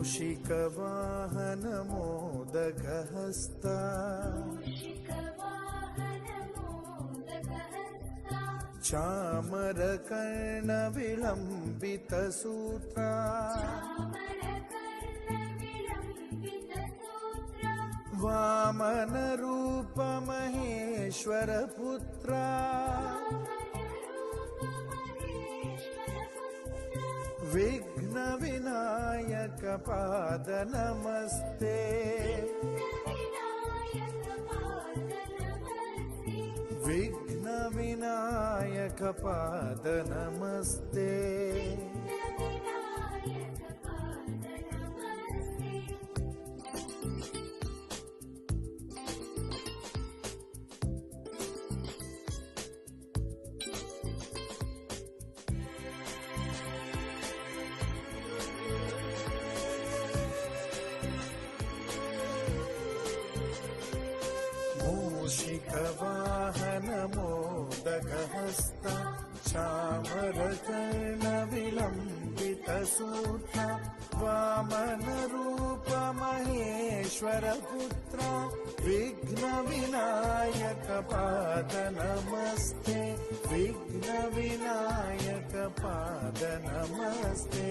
मूषिकवाहन मोदकहस्ता चामरकर्ण विलम्बितसूत्रा वामनरूप महेश्वरपुत्रा विघ्नविनायक पाद नमस्ते विघ्नविनायक पाद नमस्ते मूषिकवाहन मोदकहस्ता चामरकर्ण विलम्बितसूत्रा वामनरूप महेश्वरपुत्रा विघ्नविनायक पाद नमस्ते विघ्नविनायक पाद नमस्ते